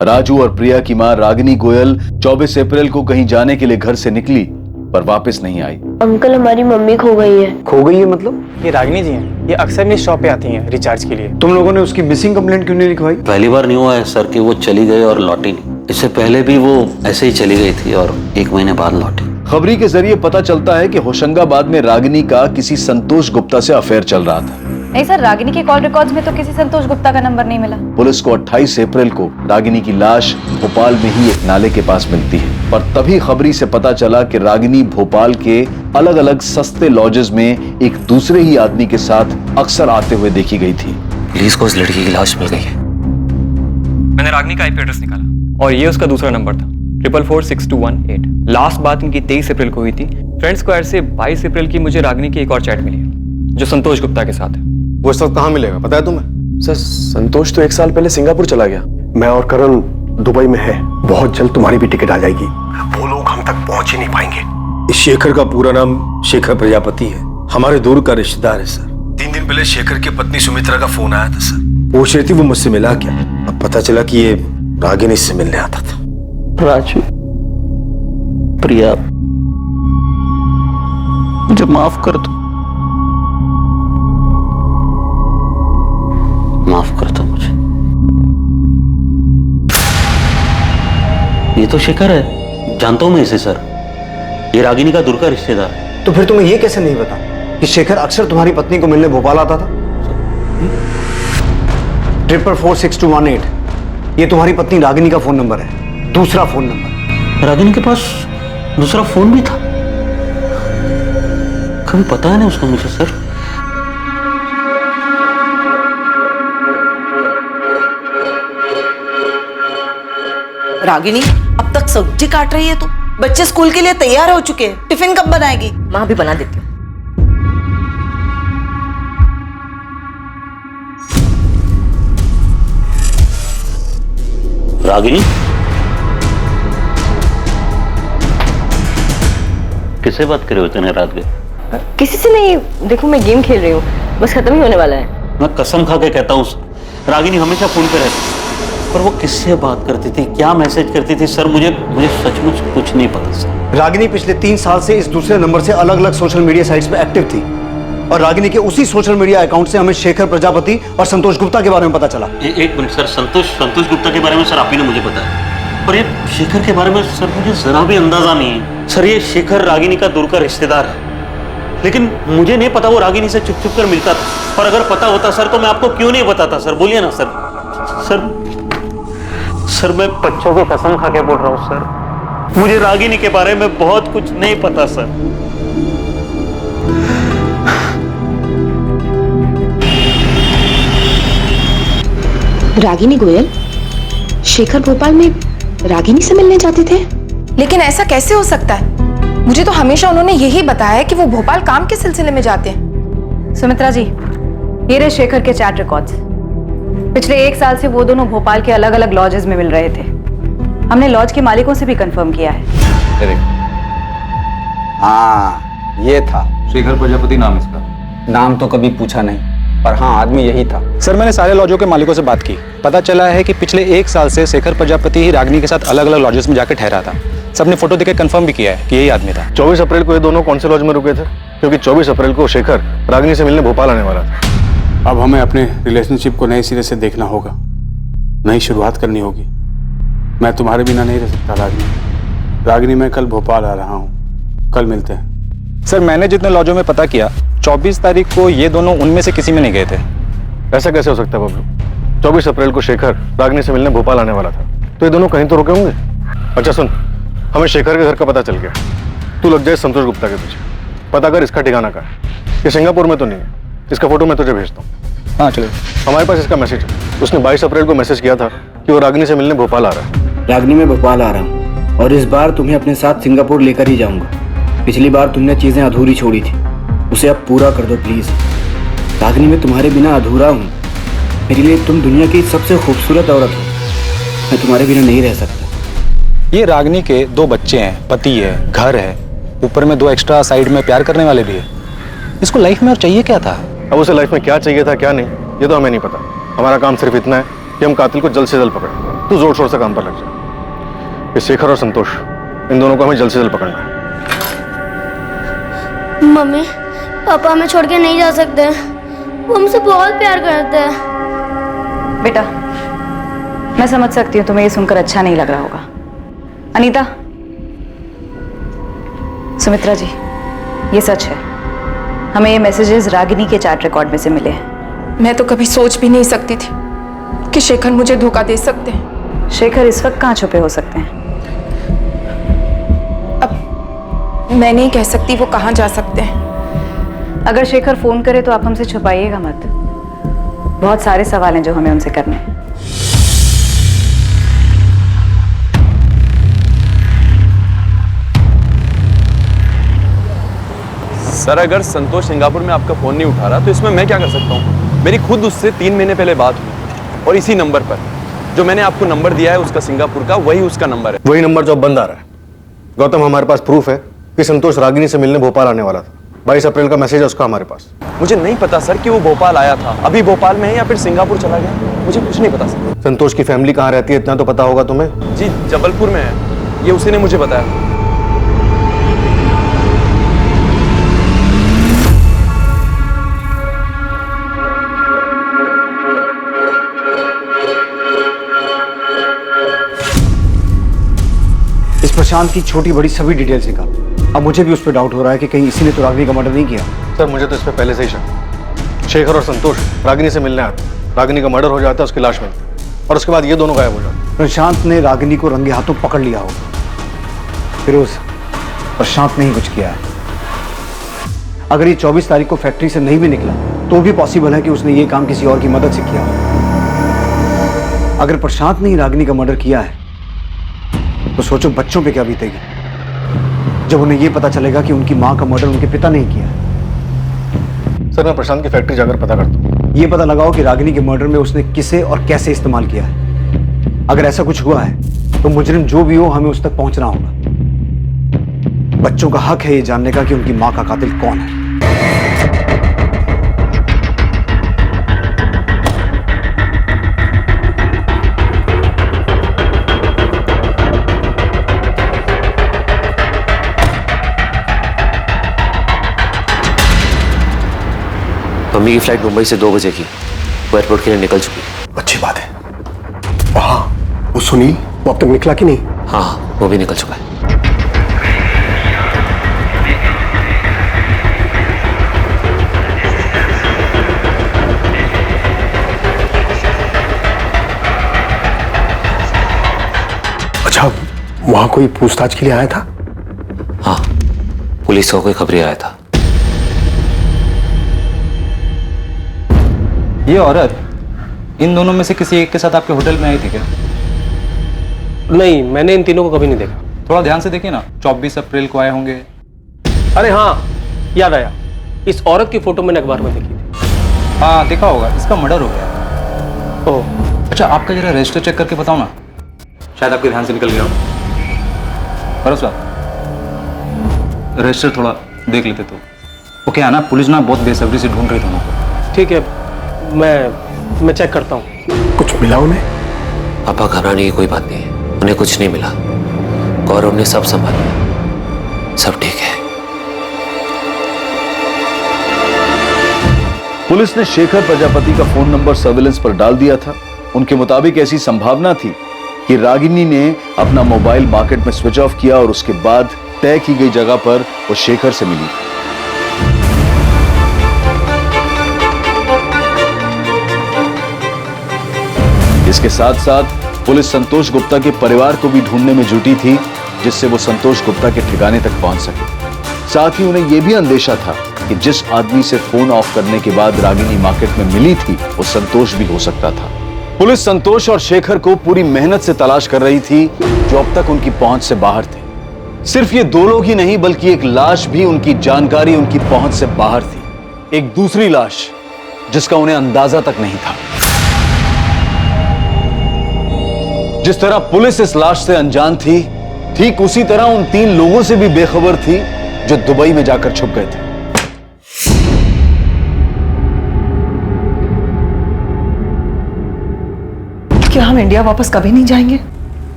राजू और प्रिया की मां रागिनी गोयल 24 अप्रैल को कहीं जाने के लिए घर से निकली पर वापस नहीं आई। अंकल, हमारी मम्मी खो गई है। खो गई है मतलब? ये रागिनी जी हैं, ये अक्सर मेरी शॉप पे आती हैं रिचार्ज के लिए। तुम लोगों ने उसकी मिसिंग कंप्लेंट क्यों नहीं लिखवाई? पहली बार नहीं हुआ है सर कि वो चली गई और लौटी नहीं। इससे पहले भी वो ऐसे ही चली गई थी और 1 महीने बाद लौटी। खबरी के जरिए पता चलता है कि होशंगाबाद में रागिनी का किसी संतोष गुप्ता से अफेयर चल रहा था। नहीं सर, रागिनी के कॉल रिकॉर्ड्स में तो किसी संतोष गुप्ता का नंबर नहीं मिला। पुलिस को 28 अप्रैल को रागिनी की लाश भोपाल में ही एक नाले के पास मिलती है, पर तभी खबरी से पता चला कि रागिनी भोपाल के अलग अलग सस्ते लॉजेस में एक दूसरे ही आदमी के साथ अक्सर आते हुए देखी गई थी। पुलिस को उस लड़की की लाश मिल गई है। मैंने रागिनी का आईपी एड्रेस निकाला और ये उसका दूसरा नंबर था 444218। लास्ट बात इनकी 23 अप्रैल को हुई थी। फ्रेंड स्क्वायर से 22 अप्रैल की मुझे रागिनी की एक और चैट मिली है जो संतोष गुप्ता के साथ है। वो सब कहाँ मिलेगा पता है तुम्हें? सर, संतोष तो 1 साल पहले सिंगापुर चला गया। मैं और करण दुबई में है। बहुत जल्द तुम्हारी भी टिकट आ जाएगी। वो लोग हम तक पहुंच ही नहीं पाएंगे। इस शेखर का पूरा नाम शेखर प्रजापति है, हमारे दूर का रिश्तेदार है सर। 3 दिन पहले शेखर की पत्नी सुमित्रा का फोन आया था सर। पूछ रही थी वो मुझसे मिला क्या। अब पता चला कि ये रागिनी से मिलने आता था। राजू, प्रिया, मुझे माफ कर दो। माफ कर दो मुझे। ये तो शेखर है, जानता हूं मैं इसे सर। ये रागिनी का दूर का रिश्तेदार है। तो फिर तुम्हें ये कैसे नहीं पता कि शेखर अक्सर तुम्हारी पत्नी को मिलने भोपाल आता था? 444218 ये तुम्हारी पत्नी रागिनी का फोन नंबर है, दूसरा फोन नंबर। रागिनी के पास दूसरा फोन भी था? कभी पता नहीं उसको मुझे सर। रागिनी, अब तक सब्जी काट रही है तू? बच्चे स्कूल के लिए तैयार हो चुके हैं, टिफिन कब बनाएगी? माँ भी बना देती हूँ। रागिनी, किससे बात कर रहे हो इतने रात के? किसी से नहीं, देखो मैं गेम खेल रही हूँ, बस खत्म ही होने वाला है। मैं कसम खा के कहता हूँ रागिनी हमेशा फोन पे रहती, पर वो किससे बात करती थी, क्या मैसेज करती थी सर, मुझे सचमुच कुछ नहीं पता सर। रागिनी पिछले 3 साल से इस दूसरे नंबर से अलग अलग सोशल मीडिया साइट्स पे एक्टिव थी और रागिनी के उसी सोशल मीडिया अकाउंट से हमें शेखर प्रजापति और संतोष गुप्ता के बारे में पता चला। एक मिनट सर, संतोष गुप्ता के बारे में सर आप ही ने मुझे बताया, पर ये शेखर के बारे में सर मुझे जरा भी अंदाजा नहीं है। सर ये शेखर रागिनी का दूर का रिश्तेदार है, लेकिन मुझे नहीं पता वो रागिनी से छुप छुप कर मिलता था। और अगर पता होता सर तो मैं आपको क्यों नहीं बताता सर, बोलिए ना सर। सर मैं बच्चों को कसम खा के बोल रहा हूँ सर, मुझे रागिनी के बारे में बहुत कुछ नहीं पता सर। रागिनी गोयल, शेखर भोपाल में रागिनी से मिलने जाते थे? लेकिन ऐसा कैसे हो सकता है? मुझे तो हमेशा उन्होंने यही बताया कि वो भोपाल काम के सिलसिले में जाते हैं। सुमित्रा जी, ये रहे शेखर के चैट रिकॉर्ड्स। पिछले 1 साल से वो दोनों भोपाल के अलग अलग लॉजेस में मिल रहे थे। हमने लॉज के मालिकों से भी कंफर्म किया है। हाँ, ये था शेखर प्रजापति नाम इसका। नाम तो कभी पूछा नहीं, पर हाँ आदमी यही था। सर मैंने सारे लॉजों के मालिकों से बात की, पता चला है कि पिछले 1 साल से शेखर प्रजापति ही रागिनी के साथ अलग अलग लॉजेस में जाकर ठहरा था। सबने फोटो देकर कंफर्म भी किया है कि यही आदमी था। 24 अप्रैल को ये दोनों कौन से लॉज में रुके थे? क्योंकि 24 अप्रैल को शेखर रागिनी से मिलने भोपाल आने वाला था। अब हमें अपने रिलेशनशिप को नए सिरे से देखना होगा, नई शुरुआत करनी होगी। मैं तुम्हारे बिना नहीं रह सकता रागिनी, मैं कल भोपाल आ रहा हूँ, कल मिलते हैं। सर मैंने जितने लॉजों में पता किया, 24 तारीख को ये दोनों उनमें से किसी में नहीं गए थे। ऐसा कैसे हो सकता है बबलू? 24 अप्रैल को शेखर रागिनी से मिलने भोपाल आने वाला था, तो ये दोनों कहीं तो रुके होंगे। अच्छा सुन, हमें शेखर के घर का पता चल गया। तू लग जाए संतोष गुप्ता के पीछे, पता कर इसका ठिकाना कहाँ है। ये सिंगापुर में तो नहीं है, इसका फोटो मैं तुझे भेजता हूँ। हाँ चलिए। हमारे पास इसका मैसेज है। उसने 22 अप्रैल को मैसेज किया था कि वो रागिनी से मिलने भोपाल आ रहा है। रागिनी मैं भोपाल आ रहा हूँ और इस बार तुम्हें अपने साथ सिंगापुर लेकर ही जाऊंगा। पिछली बार तुमने चीजें अधूरी छोड़ी थी, उसे अब पूरा कर दो प्लीज। रागिनी मैं तुम्हारे बिना अधूरा हूँ। मेरे लिए तुम दुनिया की सबसे खूबसूरत औरत हो। मैं तुम्हारे बिना नहीं रह सकता। ये रागिनी के 2 बच्चे हैं, पति है, घर है, ऊपर में 2 एक्स्ट्रा साइड में प्यार करने वाले भी है। इसको लाइफ में और चाहिए क्या था? अब उसे लाइफ में क्या चाहिए था क्या नहीं, ये तो हमें नहीं पता। हमारा काम सिर्फ इतना है कि हम कातिल को जल्द से जल्द पकड़ें। तू जोर शोर से काम पर लग जा। ये शेखर और संतोष, इन दोनों को हमें जल्द से जल्द पकड़ना है। मम्मी, पापा हमें छोड़ के नहीं जा सकते, वो हमसे बहुत प्यार करते हैं। बेटा, मैं समझ सकती हूँ तुम्हें ये सुनकर अच्छा नहीं लग रहा होगा। अनीता, सुमित्रा जी, ये सच है, हमें ये मैसेजेस रागिनी के चैट रिकॉर्ड में से मिले हैं। मैं तो कभी सोच भी नहीं सकती थी कि शेखर मुझे धोखा दे सकते हैं। शेखर इस वक्त कहाँ छुपे हो सकते हैं? अब मैं नहीं कह सकती वो कहाँ जा सकते हैं। अगर शेखर फोन करे तो आप हमसे छुपाइएगा मत। बहुत सारे सवाल हैं जो हमें उनसे करने हैं। सर, अगर संतोष सिंगापुर में आपका फोन नहीं उठा रहा तो इसमें मैं क्या कर सकता हूँ? मेरी खुद उससे 3 महीने पहले बात हुई और इसी नंबर पर जो मैंने आपको नंबर दिया है उसका सिंगापुर का, वही उसका नंबर है। वही नंबर जो अब बंद आ रहा है। गौतम, हमारे पास प्रूफ है कि संतोष रागिनी से मिलने भोपाल आने वाला था। 22 अप्रैल का मैसेज है उसका हमारे पास। मुझे नहीं पता सर कि वो भोपाल आया था, अभी भोपाल में है या फिर सिंगापुर चला गया, मुझे कुछ नहीं पता सर। संतोष की फैमिली कहाँ रहती है इतना तो पता होगा तुम्हें? जी, जबलपुर में है, ये उसी ने मुझे बताया। इस प्रशांत की छोटी बड़ी सभी डिटेल्स निकाल। अब मुझे भी उस पर डाउट हो रहा है कि कहीं इसी ने तो रागिनी का मर्डर नहीं किया। सर, मुझे तो इस पर पहले से ही शक। शेखर और संतोष रागिनी से मिलने आते, रागिनी का मर्डर हो जाता है, उसकी लाश मिलती और उसके बाद ये दोनों गायब हो जाते। प्रशांत ने रागिनी को रंगे हाथों पकड़ लिया होगा। फिर उस प्रशांत ने ही कुछ किया है। अगर ये 24 तारीख को फैक्ट्री से नहीं भी निकला तो भी पॉसिबल है कि उसने ये काम किसी और की मदद से किया हो। अगर प्रशांत ने ही रागिनी का मर्डर किया है तो सोचो बच्चों पे क्या बीतेगी जब उन्हें यह पता चलेगा कि उनकी मां का मर्डर उनके पिता ने किया है। सर, मैं प्रशांत की फैक्ट्री जाकर पता करता हूँ। यह पता लगाओ कि रागिनी के मर्डर में उसने किसे और कैसे इस्तेमाल किया है। अगर ऐसा कुछ हुआ है तो मुजरिम जो भी हो हमें उस तक पहुंचना होगा। बच्चों का हक है ये जानने का कि उनकी मां का कातिल कौन है। मम्मी की फ्लाइट मुंबई से 2 बजे की, वो एयरपोर्ट के लिए निकल चुकी है। अच्छी बात है। वहाँ वो सुनील, वो अब तक निकला कि नहीं? हाँ, वो भी निकल चुका है। अच्छा, वहाँ कोई पूछताछ के लिए आया था? हाँ, पुलिस को कोई खबरी आया था। ये औरत इन दोनों में से किसी एक के साथ आपके होटल में आई थी क्या? नहीं, मैंने इन तीनों को कभी नहीं देखा। थोड़ा ध्यान से देखिए ना, 24 अप्रैल को आए होंगे। अरे हाँ, याद आया, इस औरत की फोटो मैंने अखबार में देखी थी। हाँ, देखा होगा, इसका मर्डर हो गया। ओह, अच्छा, आपका जरा रजिस्टर चेक करके बताओ ना, शायद आपके ध्यान से निकल गया हो। परस साहब, रजिस्टर थोड़ा देख लेते तो। वो क्या है ना, पुलिस ना बहुत बेसब्री से ढूंढ रही थी हमको। ठीक है, मैं चेक करता हूँ। कुछ मिला उन्हें? पापा, घबराने की कोई बात नहीं है, उन्हें कुछ नहीं मिला। गौरव ने सब संभाला, सब ठीक है। पुलिस ने शेखर प्रजापति का फोन नंबर सर्विलेंस पर डाल दिया था। उनके मुताबिक ऐसी संभावना थी कि रागिनी ने अपना मोबाइल मार्केट में स्विच ऑफ किया और उसके बाद तय की गई जगह पर वो शेखर से मिली। इसके साथ साथ पुलिस संतोष गुप्ता के परिवार को भी ढूंढने में जुटी थी, जिससे वो संतोष गुप्ता के ठिकाने तक पहुंच सके। साथ ही उन्हें यह भी अंदेशा था कि जिस आदमी से फोन ऑफ करने के बाद रागिनी मार्केट में मिली थी वो संतोष भी हो सकता था। पुलिस संतोष और शेखर को पूरी मेहनत से तलाश कर रही थी, जो अब तक उनकी पहुंच से बाहर थे। सिर्फ ये 2 लोग ही नहीं, बल्कि एक लाश भी उनकी जानकारी, उनकी पहुंच से बाहर थी। एक दूसरी लाश जिसका उन्हें अंदाजा तक नहीं था। जिस तरह पुलिस इस लाश से अनजान थी, ठीक उसी तरह उन 3 लोगों से भी बेखबर थी जो दुबई में जाकर छुप गए थे। क्या हम इंडिया वापस कभी नहीं जाएंगे?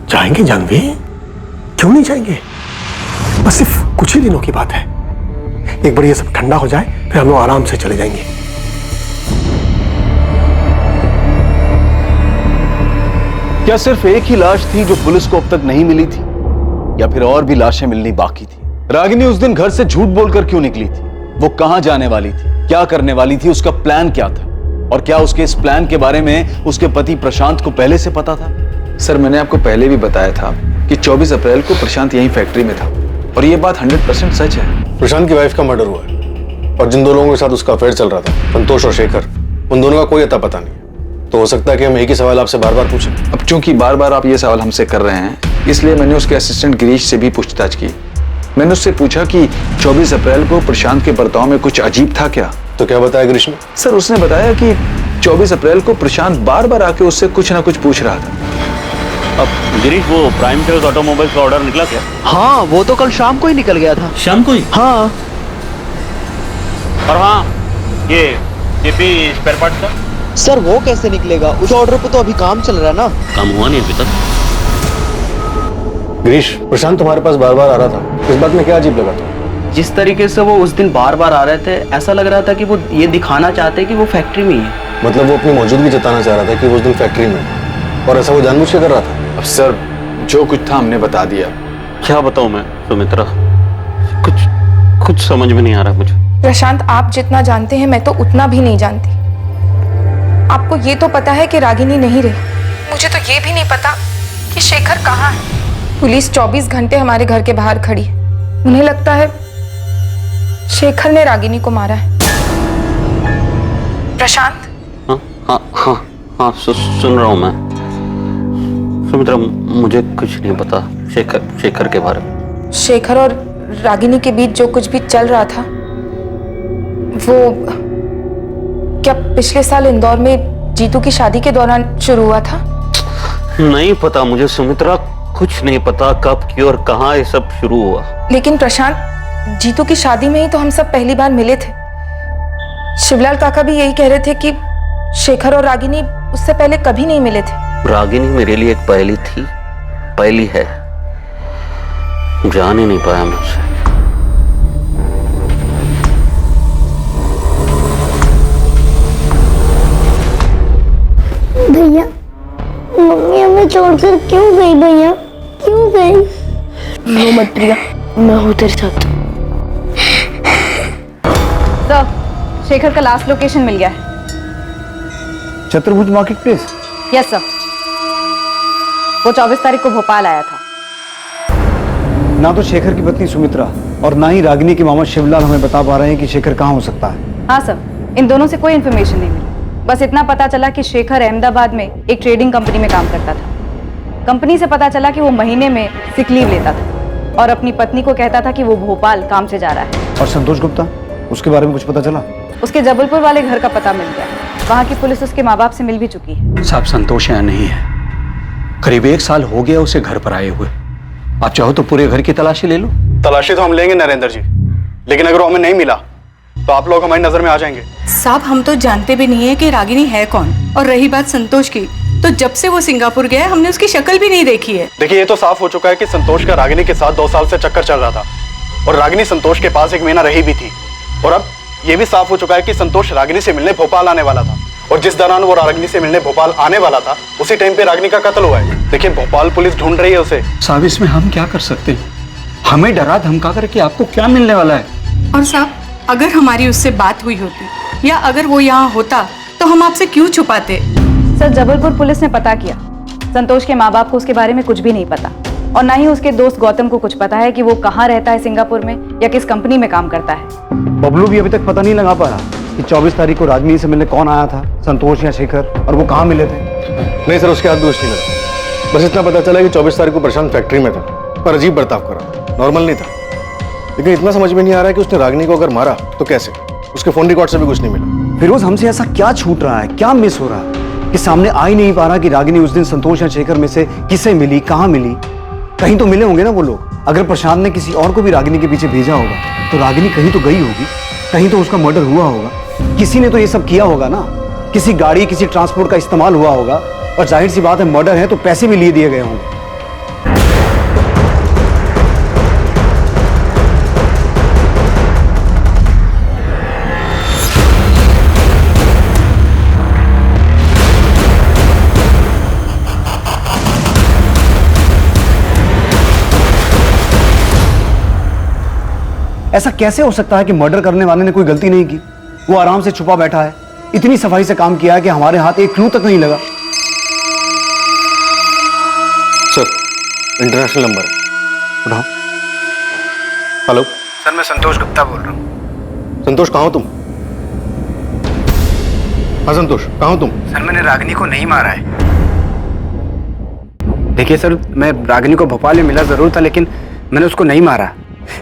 जाएंगे जानवी, क्यों नहीं जाएंगे? बस सिर्फ कुछ ही दिनों की बात है। एक बार ये सब ठंडा हो जाए फिर हम लोग आराम से चले जाएंगे। क्या सिर्फ एक ही लाश थी जो पुलिस को अब तक नहीं मिली थी, या फिर और भी लाशें मिलनी बाकी थी? रागिनी उस दिन घर से झूठ बोलकर क्यों निकली थी? वो कहां जाने वाली थी, क्या करने वाली थी, उसका प्लान क्या था, और क्या उसके इस प्लान के बारे में उसके पति प्रशांत को पहले से पता था? सर, मैंने आपको पहले भी बताया था कि 24 अप्रैल को प्रशांत यहीं फैक्ट्री में था, और ये बात 100% सच है। प्रशांत की वाइफ का मर्डर हुआ है, और जिन दो लोगों के साथ उसका अफेयर चल रहा था, संतोष और शेखर, उन दोनों का कोई अता पता नहीं। तो हो सकता है कि हम एक ही सवाल आपसे बार बार पूछें। अब चूंकि बार बार आप ये सवाल हमसे कर रहे हैं, इसलिए मैंने उसके असिस्टेंट गिरीश से भी पूछताछ की। मैंने उससे पूछा कि 24 अप्रैल को प्रशांत के बर्ताव में कुछ अजीब था क्या? तो क्या बताया गिरीश ने? सर, उसने बताया कि 24 अप्रैल को प्रशांत बार बार आके उससे कुछ ना कुछ पूछ रहा था। अब गिरीश, वो प्राइम चॉइस ऑटोमोबाइल्स का ऑर्डर निकला क्या? हाँ, वो तो कल शाम को ही निकल गया था। शाम को ही? हाँ। और हाँ, ये जेपी स्पेयर पार्ट्स का? सर, वो कैसे निकलेगा? उस ऑर्डर पे तो अभी काम चल रहा है ना। काम हुआ नहीं अभी तक। गिरीश, प्रशांत तुम्हारे पास बार बार आ रहा था, इस बात में क्या अजीब लगा था? जिस तरीके से वो उस दिन बार बार आ रहे थे, ऐसा लग रहा था कि वो ये दिखाना चाहते कि वो फैक्ट्री में ही है। मतलब वो अपनी मौजूदगी जताना चाह रहा था कि वो उस दिन फैक्ट्री में है, और ऐसा वो जानबूझ के कर रहा था? अब सर, जो कुछ था हमने बता दिया। क्या बताऊं मैं सुमित्रा, कुछ समझ में नहीं आ रहा मुझे। प्रशांत, आप जितना जानते हैं मैं तो उतना भी नहीं जानती। आपको ये तो पता है कि रागिनी नहीं रही, मुझे तो ये भी नहीं पता कि शेखर कहाँ है। पुलिस 24 घंटे हमारे घर के बाहर खड़ी है। उन्हें लगता है शेखर ने रागिनी को मारा है। प्रशांत? हाँ, सुन रहा हूँ मैं। सुमित्रा, मुझे कुछ नहीं पता शेखर के बारे में। शेखर और रागिनी के बीच जो कुछ भी चल रहा था, वो क्या पिछले साल इंदौर में जीतू की शादी के दौरान शुरू हुआ था? नहीं पता मुझे सुमित्रा, कुछ नहीं पता कब, क्यों और कहाँ ये सब शुरू हुआ। लेकिन प्रशांत, जीतू की शादी में ही तो हम सब पहली बार मिले थे। शिवलाल काका भी यही कह रहे थे कि शेखर और रागिनी उससे पहले कभी नहीं मिले थे। रागिनी मेरे लिए एक पहेली थी, पहेली है, जान ही नहीं पाया मुझसे। भैया, मम्मी हमें छोड़कर क्यों गई? भैया क्यों गई? रो मत प्रिया, मैं हूँ तेरे साथ। सर, शेखर का लास्ट लोकेशन मिल गया है। छत्रभुज मार्केट प्लेस? यस सर, वो 24 तारीख को भोपाल आया था। ना तो शेखर की पत्नी सुमित्रा और ना ही रागिनी के मामा शिवलाल हमें बता पा रहे हैं कि शेखर कहाँ हो सकता है। हाँ सर, इन दोनों से कोई इन्फॉर्मेशन नहीं मिली। बस इतना पता चला कि शेखर अहमदाबाद में एक ट्रेडिंग कंपनी में काम करता था। कंपनी से पता चला कि वो महीने में सिक लीव लेता था और अपनी पत्नी को कहता था कि वो भोपाल काम से जा रहा है। और संतोष गुप्ता, उसके बारे में कुछ पता चला? उसके जबलपुर वाले घर का पता मिल गया। वहाँ की पुलिस उसके माँ बाप से मिल भी चुकी है। साहब, संतोष यहाँ नहीं है। करीब 1 साल हो गया उसे घर पर आए हुए। आप चाहो तो पूरे घर की तलाशी ले लो। तलाशी तो हम लेंगे नरेंद्र जी, लेकिन अगर वो हमें नहीं मिला तो आप लोग हमारी नजर में आ जाएंगे। साहब, हम तो जानते भी नहीं है कि रागिनी है कौन। और रही बात संतोष की, तो जब से वो सिंगापुर गया हमने उसकी शक्ल भी नहीं देखी है। देखिए, ये तो साफ हो चुका है कि संतोष का रागिनी के साथ 2 साल से चक्कर चल रहा था, और रागिनी संतोष के पास 1 महीना रही भी थी। और अब ये भी साफ हो चुका है कि संतोष रागिनी से मिलने भोपाल आने वाला था, और जिस दौरान वो रागिनी से मिलने भोपाल आने वाला था उसी टाइम पे रागिनी का कत्ल हुआ है। देखिए, भोपाल पुलिस ढूंढ रही है उसे। साहब, इसमें हम क्या कर सकते हैं? हमें डरा धमका कर कि आपको क्या मिलने वाला है। और साहब, अगर हमारी उससे बात हुई होती या अगर वो यहाँ होता तो हम आपसे क्यों छुपाते? सर, जबलपुर पुलिस ने पता किया। संतोष के माँ बाप को उसके बारे में कुछ भी नहीं पता, और ना ही उसके दोस्त गौतम को कुछ पता है कि वो कहाँ रहता है सिंगापुर में या किस कंपनी में काम करता है। बबलू भी अभी तक पता नहीं लगा पा रहा कि 24 तारीख को रागिनी से मिलने कौन आया था, संतोष या शेखर, और वो कहाँ मिले थे। नहीं सर, उसके हाथ दोष नहीं लगा। बस इतना पता चला कि 24 तारीख को प्रशांत फैक्ट्री में था, पर अजीब बर्ताव करा, नॉर्मल नहीं था। लेकिन इतना समझ में नहीं आ रहा है कि उसने रागिनी को अगर मारा तो कैसे। उसके फोन रिकॉर्ड से भी कुछ नहीं मिला। फिरोज, हमसे ऐसा क्या छूट रहा है, क्या मिस हो रहा है कि सामने आ ही नहीं पा रहा कि रागिनी उस दिन संतोष या शेखर में से किसे मिली, कहाँ मिली? कहीं तो मिले होंगे ना वो लोग। अगर प्रशांत ने किसी और को भी रागिनी के पीछे भेजा होगा तो रागिनी कहीं तो गई होगी, कहीं तो उसका मर्डर हुआ होगा। किसी ने तो ये सब किया होगा ना, किसी गाड़ी, किसी ट्रांसपोर्ट का इस्तेमाल हुआ होगा और जाहिर सी बात है मर्डर है तो पैसे भी लिए दिए गए होंगे। ऐसा कैसे हो सकता है कि मर्डर करने वाले ने कोई गलती नहीं की? वो आराम से छुपा बैठा है, इतनी सफाई से काम किया है कि हमारे हाथ एक क्लू तक नहीं लगा। सर, इंटरनेशनल नंबर है, उठाओ। हेलो सर, मैं संतोष गुप्ता बोल रहा हूँ। संतोष, कहाँ हो तुम? हाँ संतोष, कहाँ हो तुम? सर, मैंने रागिनी को नहीं मारा है। देखिए सर, मैं रागिनी को भोपाल में मिला जरूर था, लेकिन मैंने उसको नहीं मारा।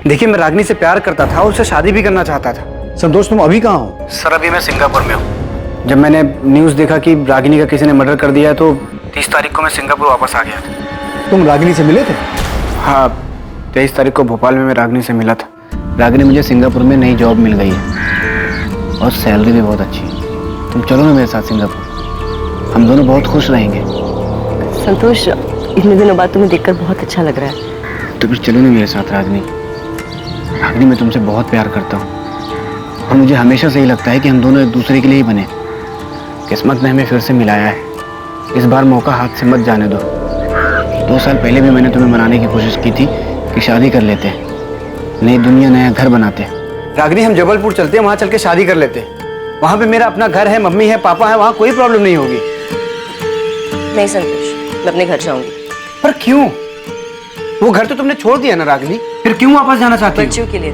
देखिए, मैं रागिनी से प्यार करता था, उससे शादी भी करना चाहता था। संतोष, तुम अभी कहाँ हो? सर, अभी मैं सिंगापुर में हूँ। जब मैंने न्यूज़ देखा कि रागिनी का किसी ने मर्डर कर दिया तो 30 तारीख को मैं सिंगापुर वापस आ गया था। तुम रागिनी से मिले थे? हाँ, 23 तारीख को भोपाल में मैं रागिनी से मिला था। रागिनी, मुझे सिंगापुर में नई जॉब मिल गई है और सैलरी भी बहुत अच्छी है। तुम चलो ना मेरे साथ सिंगापुर, हम दोनों बहुत खुश रहेंगे। संतोष, इतने दिनों बाद तुम्हें देखकर बहुत अच्छा लग रहा है। तो फिर चलो ना मेरे साथ रागिनी। रागिनी, मैं तुमसे बहुत प्यार करता हूँ और मुझे हमेशा से ही लगता है कि हम दोनों एक दूसरे के लिए ही बने। किस्मत ने हमें फिर से मिलाया है, इस बार मौका हाथ से मत जाने दो। 2 साल पहले भी मैंने तुम्हें मनाने की कोशिश की थी कि शादी कर लेते, नई दुनिया नया घर बनाते। रागिनी, हम जबलपुर चलते हैं, वहाँ चल के शादी कर लेते। वहाँ पे मेरा अपना घर है, मम्मी है, पापा है, वहाँ कोई प्रॉब्लम नहीं होगी। नहीं संतोष, मैं अपने घर जाऊंगी। पर क्यों? वो घर तो तुमने छोड़ दिया ना रागिनी, फिर क्यों वापस जाना चाहती हो? बच्चों के लिए,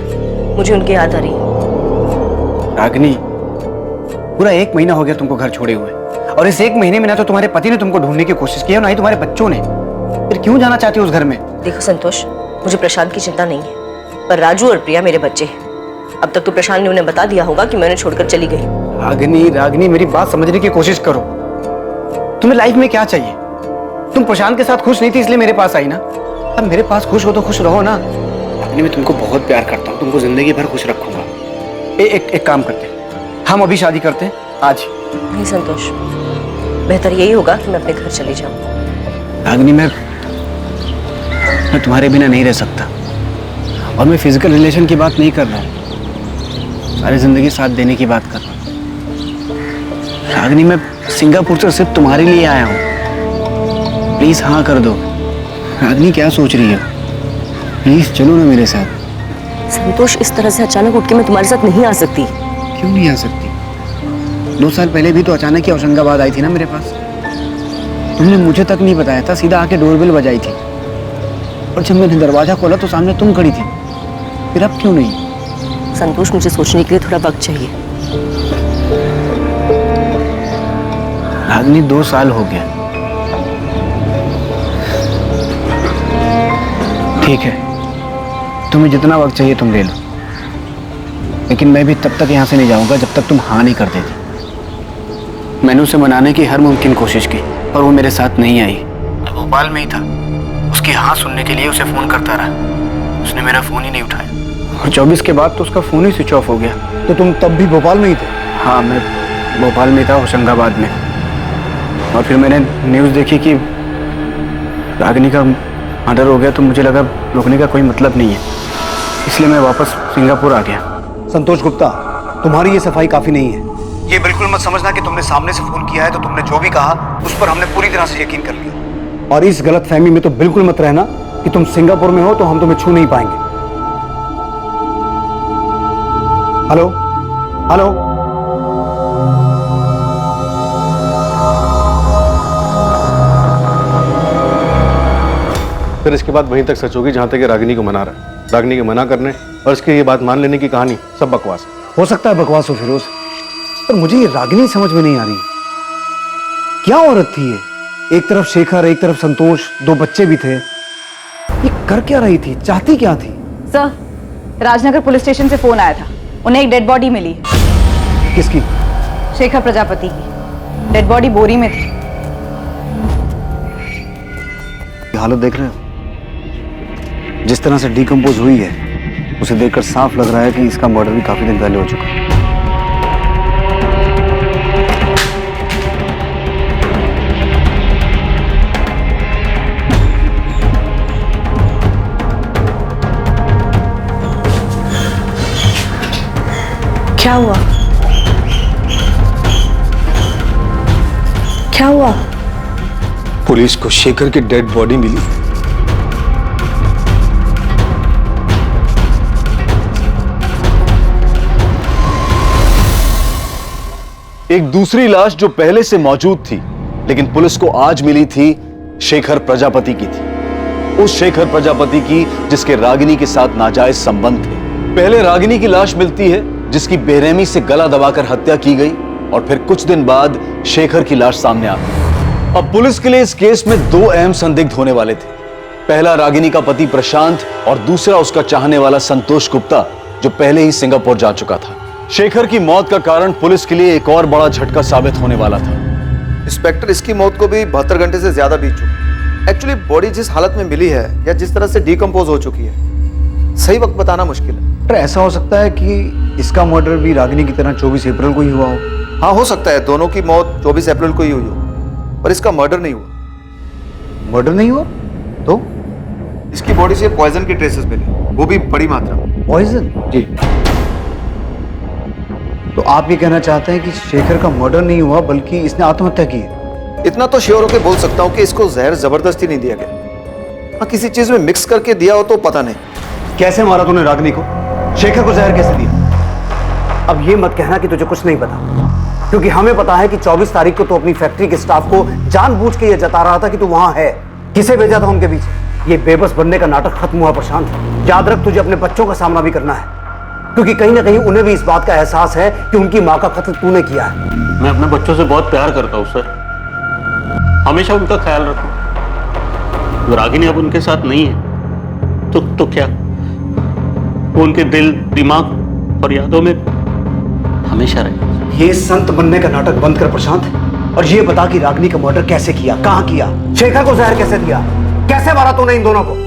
मुझे उनकी याद आ रही है। रागिनी, पूरा 1 महीना हो गया तुमको घर छोड़े हुए, और इस 1 महीने में ना तो तुम्हारे पति ने तुमको ढूंढने की कोशिश की है, ना ही तुम्हारे बच्चों ने। फिर क्यों जाना चाहती हो उस घर में? देखो संतोष, मुझे प्रशांत की चिंता नहीं है, पर राजू और प्रिया मेरे बच्चे हैं। अब तक तो प्रशांत ने उन्हें बता दिया होगा कि मैं उन्हें छोड़कर चली गई। रागिनी, रागिनी, मेरी बात समझने की कोशिश करो। तुम्हें लाइफ में क्या चाहिए? तुम प्रशांत के साथ खुश नहीं थी इसलिए मेरे पास आई ना। अब मेरे पास खुश हो तो खुश रहो ना। रागिनी, मैं तुमको बहुत प्यार करता हूँ, तुमको जिंदगी भर खुश रखूंगा। एक काम करते हैं, हम अभी शादी करते हैं आज। नहीं संतोष, बेहतर यही होगा कि मैं अपने घर चली जाऊं। रागिनी, मैं तुम्हारे बिना नहीं रह सकता, और मैं फिजिकल रिलेशन की बात नहीं कर रहा हूँ, सारी जिंदगी साथ देने की बात कर रहा हूँ। रागिनी, मैं सिंगापुर से सिर्फ तुम्हारे लिए आया हूँ, प्लीज हाँ कर दो। रागिनी, क्या सोच रही हो? प्लीज चलो ना मेरे साथ। संतोष, इस तरह से अचानक उठ के मैं तुम्हारे साथ नहीं आ सकती। क्यों नहीं आ सकती? 2 साल पहले भी तो अचानक ही होशंगाबाद आई थी ना मेरे पास। तुमने मुझे तक नहीं बताया था, सीधा आके डोरबेल बजाई थी, और जब मैंने दरवाजा खोला तो सामने तुम खड़ी थी। फिर अब क्यों नहीं? संतोष, मुझे सोचने के लिए थोड़ा वक्त चाहिए। रागिनी, 2 साल हो गया। ठीक है, तुम्हें जितना वक्त चाहिए तुम ले लो, लेकिन मैं भी तब तक यहाँ से नहीं जाऊंगा जब तक तुम हाँ नहीं कर देती। मैंने उसे मनाने की हर मुमकिन कोशिश की, पर वो मेरे साथ नहीं आई। तो भोपाल में ही था, उसकी हाँ सुनने के लिए उसे फोन करता रहा, उसने मेरा फोन ही नहीं उठाया, और 24 के बाद तो उसका फोन ही स्विच ऑफ हो गया। तो तुम तब भी भोपाल में ही थे? हाँ, मैं भोपाल में था, होशंगाबाद में। और फिर मैंने न्यूज़ देखी कि रागिनी का मर्डर हो गया, तो मुझे लगा रुकने का कोई मतलब नहीं है, इसलिए मैं वापस सिंगापुर आ गया। संतोष गुप्ता, तुम्हारी ये सफाई काफी नहीं है। ये बिल्कुल मत समझना कि तुमने सामने से फोन किया है तो तुमने जो भी कहा उस पर हमने पूरी तरह से यकीन कर लिया। और इस गलत फहमी में तो बिल्कुल मत रहना कि तुम सिंगापुर में हो तो हम तुम्हें छू नहीं पाएंगे। हेलो हेलो, फिर इसके बाद वहीं तक सच होगी जहां तक ये रागिनी को मना रहा है। रागिनी के मना करने और इसके ये बात मान लेने की कहानी सब बकवास है। हो सकता है बकवास हो फिरोज, पर मुझे ये रागिनी समझ में नहीं आ रही। क्या औरत थी ये? एक तरफ शेखर, एक तरफ संतोष, 2 बच्चे भी थे। ये कर क्या रही थी? चाहती क्या थी? सर, राजनगर पुलिस स्टेशन से फोन आया था, उन्हें एक डेड बॉडी मिली है। किसकी? शेखर प्रजापति की। डेड बॉडी बोरी में थी। हालत देख रहे हो? जिस तरह से डिकम्पोज हुई है, उसे देखकर साफ लग रहा है कि इसका मर्डर भी काफी दिन पहले हो चुका है। क्या हुआ? क्या हुआ? पुलिस को शेखर की डेड बॉडी मिली। एक दूसरी लाश जो पहले से मौजूद थी लेकिन पुलिस को आज मिली थी, शेखर प्रजापति की थी। उस शेखर प्रजापति की जिसके रागिनी के साथ नाजायज संबंध थे। पहले रागिनी की लाश मिलती है जिसकी बेरहमी से गला दबाकर हत्या की गई और फिर कुछ दिन बाद शेखर की लाश सामने आ गई। अब पुलिस के लिए इस केस में दो अहम संदिग्ध होने वाले थे। पहला रागिनी का पति प्रशांत और दूसरा उसका चाहने वाला संतोष गुप्ता जो पहले ही सिंगापुर जा चुका था। शेखर की मौत का कारण पुलिस के लिए एक और बड़ा झटका साबित होने वाला था। इंस्पेक्टर, इसकी मौत को भी 72 घंटे से ज्यादा बीत चुकी। एक्चुअली बॉडी जिस हालत में मिली है या जिस तरह से डिकम्पोज हो चुकी है, सही वक्त बताना मुश्किल है। पर ऐसा हो सकता है कि इसका मर्डर भी रागिनी की तरह 24 अप्रैल को ही हुआ हो। हाँ, हो सकता है दोनों की मौत 24 अप्रैल को ही हुई हो, पर इसका मर्डर नहीं हुआ। मर्डर नहीं हुआ तो? इसकी बॉडी से पॉइजन के ट्रेसेस मिले, वो भी बड़ी मात्रा में। पॉइजन? जी। तो आप ये कहना चाहते हैं कि शेखर का मर्डर नहीं हुआ बल्कि इसने आत्महत्या की है? इतना तो श्योर होकर बोल सकता हूं कि इसको जहर जबरदस्ती नहीं दिया गया। हाँ, किसी चीज में मिक्स करके दिया हो तो पता नहीं। कैसे मारा तूने रागिनी को? शेखर को जहर कैसे दिया? अब ये मत कहना कि तुझे कुछ नहीं पता, क्योंकि हमें पता है कि 24 तारीख को तो अपनी फैक्ट्री के स्टाफ को जानबूझ के ये जता रहा था कि तू वहां है। किसे भेजा था उनके बीच? ये बेबस बनने का नाटक खत्म हुआ प्रशांत। याद रख, तुझे अपने बच्चों का सामना भी करना है, क्योंकि कहीं ना कहीं उन्हें भी इस बात का एहसास है कि उनकी मां का कत्ल तूने किया है। मैं अपने बच्चों से बहुत प्यार करता हूँ सर, हमेशा उनका ख्याल रखूं। रागिनी अब उनके साथ नहीं है तो क्या, वो उनके दिल, दिमाग और यादों में हमेशा रहे। ये संत बनने का नाटक बंद कर प्रशांत, और ये बता कि रागिनी का मर्डर कैसे किया, कहां किया, शेखर को जहर कैसे दिया, कैसे मारा तूने इन दोनों को?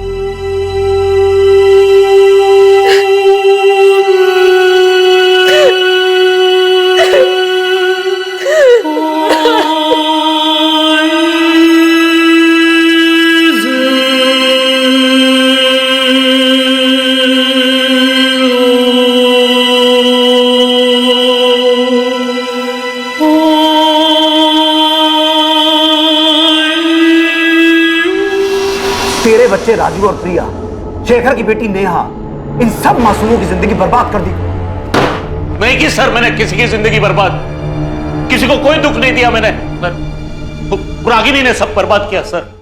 तेरे बच्चे राजू और प्रिया, शेखर की बेटी नेहा, इन सब मासूमों की जिंदगी बर्बाद कर दी। नहीं की सर, मैंने किसी की जिंदगी बर्बाद, किसी को कोई दुख नहीं दिया मैंने। रागिनी ने सब बर्बाद किया सर।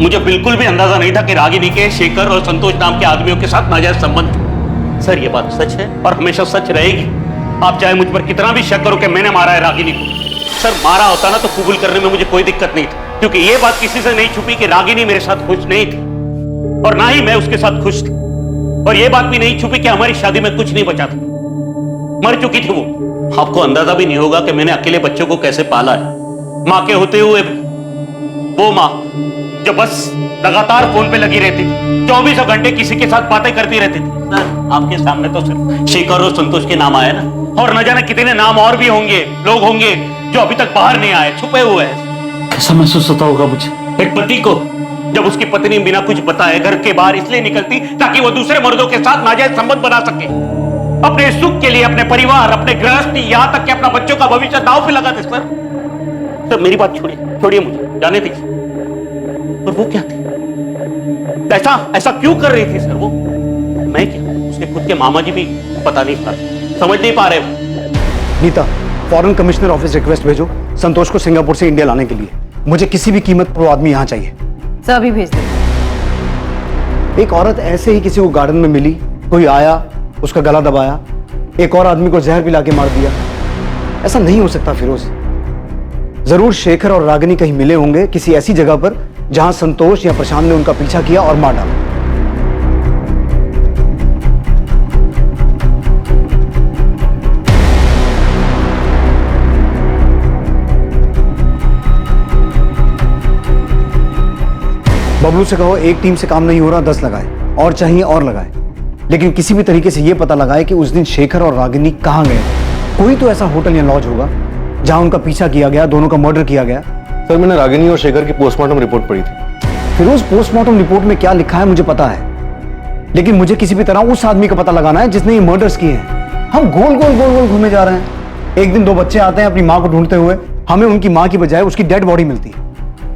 मुझे बिल्कुल भी अंदाजा नहीं था कि रागिनी के शेखर और संतोष नाम के आदमियों के साथ नाजायज संबंध थे। सर, ये बात सच है और हमेशा सच रहेगी। आप चाहे मुझ पर कितना भी शक करो कि मैंने मारा है रागिनी को। सर, मारा होता ना तो कबूल करने में मुझे कोई दिक्कत नहीं थी, क्योंकि ये बात किसी से नहीं छुपी कि रागिनी मेरे साथ खुश नहीं थी और ना ही मैं उसके साथ खुश थी। और ये बात भी नहीं छुपी कि हमारी शादी में कुछ नहीं बचा था, मर चुकी थी वो। आपको अंदाजा भी नहीं होगा कि मैंने अकेले बच्चों को कैसे पाला है, मां के होते हुए। वो मां जो बस लगातार फोन पे लगी रहती थी, 24 घंटे किसी के साथ बातें करती रहती थी। सर, आपके सामने तो सिर्फ शेखर और संतोष के नाम आए ना, और न जाने कितने नाम और भी होंगे, लोग होंगे जो अभी तक बाहर नहीं आए, छुपे हुए हैं। कैसा महसूस होता होगा मुझे, एक पति को, जब उसकी पत्नी बिना कुछ बताए घर के बाहर इसलिए निकलती ताकि वो दूसरे मर्दों के साथ नाजायज संबंध बना सके, अपने सुख के लिए, अपने परिवार, अपने गृहस्थी, यहाँ तक कि अपना बच्चों का भविष्य दांव पे लगा दे। सर, मेरी बात छोड़िए मुझे जाने दीजिए। और वो क्या थी, ऐसा क्यों कर रही थी सर वो? मैं क्या, उसके खुद के मामा जी भी पता नहीं था, समझ नहीं पा रहे। Nita, foreign commissioner office request भेजो संतोष को सिंगापुर से इंडिया लाने के लिए। मुझे किसी भी कीमत पर वो आदमी यहाँ चाहिए। सर, अभी भेज दे। एक औरत ऐसे ही किसी को गार्डन में मिली, कोई आया, उसका गला दबाया, एक और आदमी को जहर पिला के मार दिया। ऐसा नहीं हो सकता फिरोज। जरूर शेखर और रागिनी कहीं मिले होंगे किसी ऐसी जगह पर जहां संतोष या प्रशांत ने उनका पीछा किया और मार डाला। बबलू से कहो एक टीम से काम नहीं हो रहा, 10 लगाए, और चाहिए और लगाए, लेकिन किसी भी तरीके से यह पता लगाए कि उस दिन शेखर और रागिनी कहां गए। कोई तो ऐसा होटल या लॉज होगा जहां उनका पीछा किया गया, दोनों का मर्डर किया गया। सर मैंने रागिनी और शेखर की पोस्टमार्टम रिपोर्ट पढ़ी थी। फिरोज, पोस्टमार्टम रिपोर्ट में क्या लिखा है मुझे पता है, लेकिन मुझे किसी भी तरह उस आदमी का पता लगाना है जिसने ये मर्डर्स किए हैं। हम गोल गोल गोल गोल घूमे जा रहे हैं। एक दिन दो बच्चे आते हैं अपनी माँ को ढूंढते हुए, हमें उनकी माँ की बजाय उसकी डेड बॉडी मिलती है,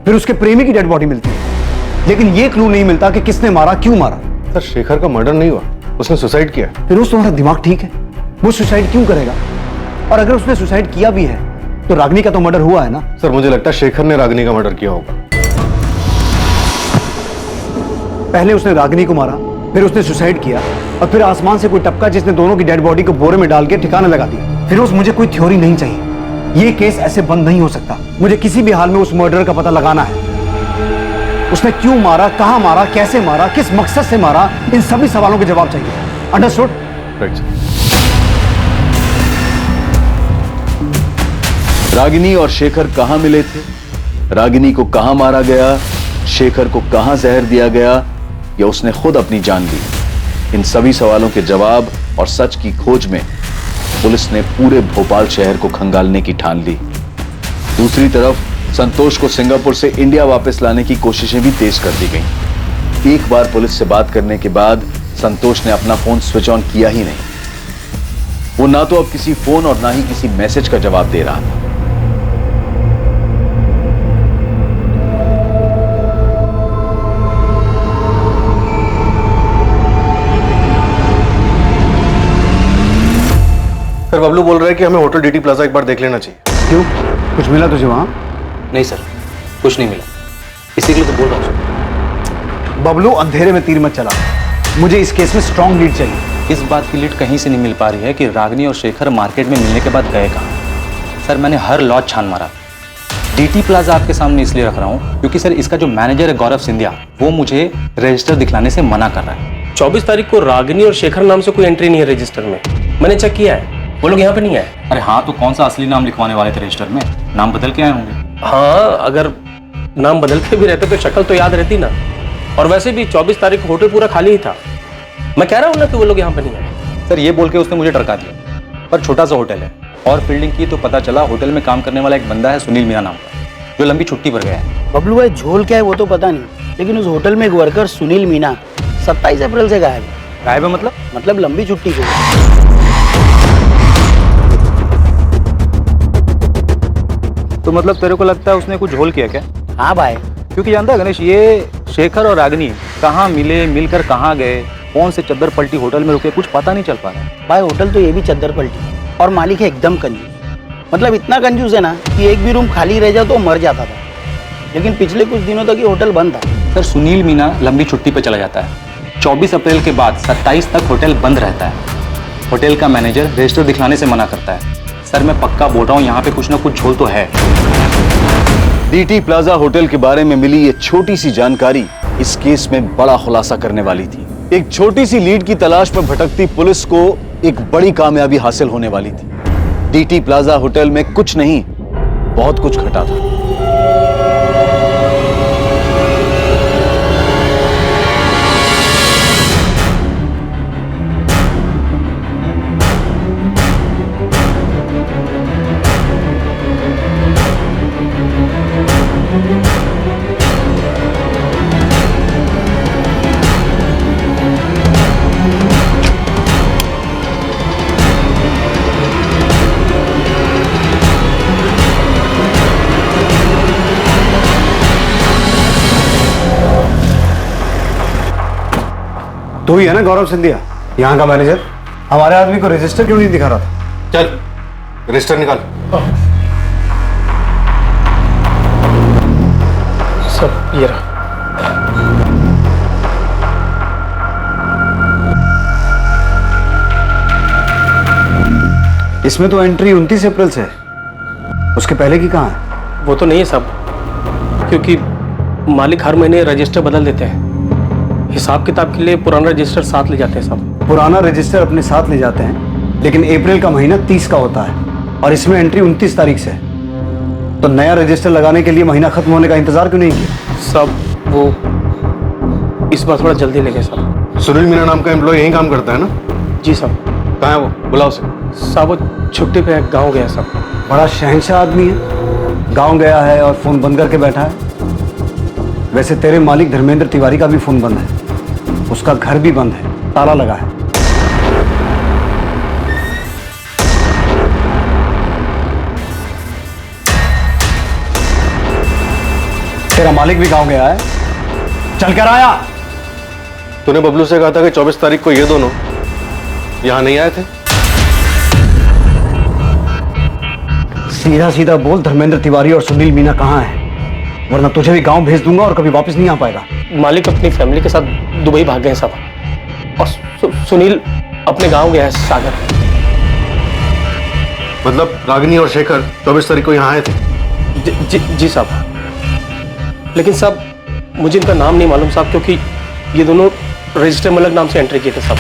फिर उसके प्रेमी की डेड बॉडी मिलती है, लेकिन ये क्लू नहीं मिलता कि किसने मारा, क्यों मारा। सर शेखर का मर्डर नहीं हुआ, उसने सुसाइड किया। फिरोज, तुम्हारा दिमाग ठीक है? वो सुसाइड क्यों करेगा? और अगर उसने सुसाइड किया भी है तो रागिनी का तो मर्डर हुआ है ना। सर मुझे लगता है शेखर ने रागिनी का मर्डर किया होगा। पहले उसने रागिनी को मारा, फिर उसने सुसाइड किया, और फिर आसमान से कोई टपका जिसने दोनों की डेड बॉडी को बोरे में डाल के ठिकाना लगा दिया। फिरोज, मुझे कोई थ्योरी नहीं चाहिए, ये केस ऐसे बंद नहीं हो सकता। मुझे किसी भी हाल में उस मर्डर का पता लगाना है। उसने क्यों मारा, कहां मारा, कैसे मारा, किस मकसद से मारा, इन सभी सवालों के जवाब चाहिए। अंडरस्टूड? Right sir. रागिनी और शेखर कहां मिले थे, रागिनी को कहां मारा गया, शेखर को कहां जहर दिया गया, या उसने खुद अपनी जान ली, इन सभी सवालों के जवाब और सच की खोज में पुलिस ने पूरे भोपाल शहर को खंगालने की ठान ली। दूसरी तरफ संतोष को सिंगापुर से इंडिया वापस लाने की कोशिशें भी तेज कर दी गईं। एक बार पुलिस से बात करने के बाद संतोष ने अपना फोन स्विच ऑन किया ही नहीं। वो ना तो अब किसी फोन और ना ही किसी मैसेज का जवाब दे रहा था। सर बबलू बोल रहा है कि हमें होटल डीटी प्लाजा एक बार देख लेना चाहिए। क्यों, कुछ मिला तुझे वहां? नहीं सर, कुछ नहीं मिला, इसी के लिए तो बोल रहा हूँ सर। बबलू, अंधेरे में तीर मत चला, मुझे इस केस में स्ट्रॉन्ग लीड चाहिए। इस बात की लीड कहीं से नहीं मिल पा रही है कि रागिनी और शेखर मार्केट में मिलने के बाद गए कहाँ। सर मैंने हर लॉज छान मारा। डीटी प्लाजा आपके सामने इसलिए रख रहा हूँ क्योंकि सर इसका जो मैनेजर है गौरव सिंधिया, वो मुझे रजिस्टर दिखलाने से मना कर रहा है। 24 तारीख को रागिनी और शेखर नाम से कोई एंट्री नहीं है रजिस्टर में, मैंने चेक किया है, वो लोग यहाँ पे नहीं आए। अरे हाँ, तो कौन सा असली नाम लिखवाने वाले थे रजिस्टर में? नाम बदल के आए होंगे। हाँ, अगर नाम बदल के भी रहते तो शक्ल तो याद रहती ना। और वैसे भी 24 तारीख को होटल पूरा खाली ही था। मैं कह रहा हूँ ना कि वो लोग यहाँ पे नहीं आए। सर ये बोल के उसने मुझे डरका दिया, पर छोटा सा होटल है और फील्डिंग की तो पता चला होटल में काम करने वाला एक बंदा है सुनील मीना नाम का, जो लंबी छुट्टी पर गया है। बबलू भाई, झोल क्या है वो तो पता नहीं, लेकिन उस होटल में एक वर्कर सुनील मीना 27 अप्रैल से गायब है। गायब है मतलब लंबी छुट्टी पे। तो मतलब तेरे को लगता है उसने कुछ झोल किया क्या? हाँ भाई, क्योंकि जानता है गणेश, ये शेखर और रागिनी कहाँ मिले, मिलकर कहाँ गए, कौन से चद्दर पलटी होटल में रुके, कुछ पता नहीं चल पा रहा। भाई होटल तो ये भी चद्दर पलटी और मालिक है एकदम कंजूस। मतलब इतना कंजूस है ना कि एक भी रूम खाली रह जाए तो मर जाता था, लेकिन पिछले कुछ दिनों तक ये होटल बंद था। सर सुनील मीना लंबी छुट्टी पर चला जाता है, 24 अप्रैल के बाद 27 तक होटल बंद रहता है। होटल का मैनेजर रजिस्टर दिखलाने से मना करता है। सर मैं पक्का बोल रहा हूँ, यहाँ पे कुछ ना कुछ झोल तो है। डीटी प्लाजा होटल के बारे में मिली ये छोटी सी जानकारी इस केस में बड़ा खुलासा करने वाली थी। एक छोटी सी लीड की तलाश में भटकती पुलिस को एक बड़ी कामयाबी हासिल होने वाली थी। डीटी प्लाजा होटल में कुछ नहीं, बहुत कुछ घटा था। तो ही है ना गौरव सिंधिया, यहाँ का मैनेजर? हमारे आदमी को रजिस्टर क्यों नहीं दिखा रहा था? चल रजिस्टर निकाल। सब ये रहा। इसमें तो एंट्री 29 अप्रैल से है, उसके पहले की कहाँ है? वो तो नहीं है सब, क्योंकि मालिक हर महीने रजिस्टर बदल देते हैं। हिसाब किताब के लिए पुराना रजिस्टर साथ ले जाते हैं सब। पुराना रजिस्टर अपने साथ ले जाते हैं, लेकिन अप्रैल का महीना 30 का होता है और इसमें एंट्री 29 तारीख से है। तो नया रजिस्टर लगाने के लिए महीना खत्म होने का इंतजार क्यों नहीं किया? सब वो इस बार थोड़ा जल्दी लगे सब। सुनील मीना नाम का एम्प्लॉय यहीं काम करता है ना? जी सब। कहाँ है वो? बुलाओ उसे। सब वो छुट्टी पे गाँव गया सब। बड़ा शहंशाह आदमी है, गांव गया है और फोन बंद करके बैठा है। वैसे तेरे मालिक धर्मेंद्र तिवारी का भी फोन बंद है, उसका घर भी बंद है, ताला लगा है। तेरा मालिक भी गांव गया है, चल कर आया। तूने बबलू से कहा था कि 24 तारीख को ये दोनों यहां नहीं आए थे। सीधा सीधा बोल, धर्मेंद्र तिवारी और सुनील मीना कहाँ हैं? वरना तुझे भी गांव भेज दूंगा और कभी वापस नहीं आ पाएगा। मालिक अपनी फैमिली के साथ दुबई भाग गए हैं साहब, और सुनील अपने गांव गया है सागर। मतलब रागिनी और शेखर 24 तारीख को यहाँ आए थे? जी साहब, लेकिन साहब मुझे इनका नाम नहीं मालूम साहब, क्योंकि ये दोनों रजिस्टर में अलग नाम से एंट्री किए थे साहब।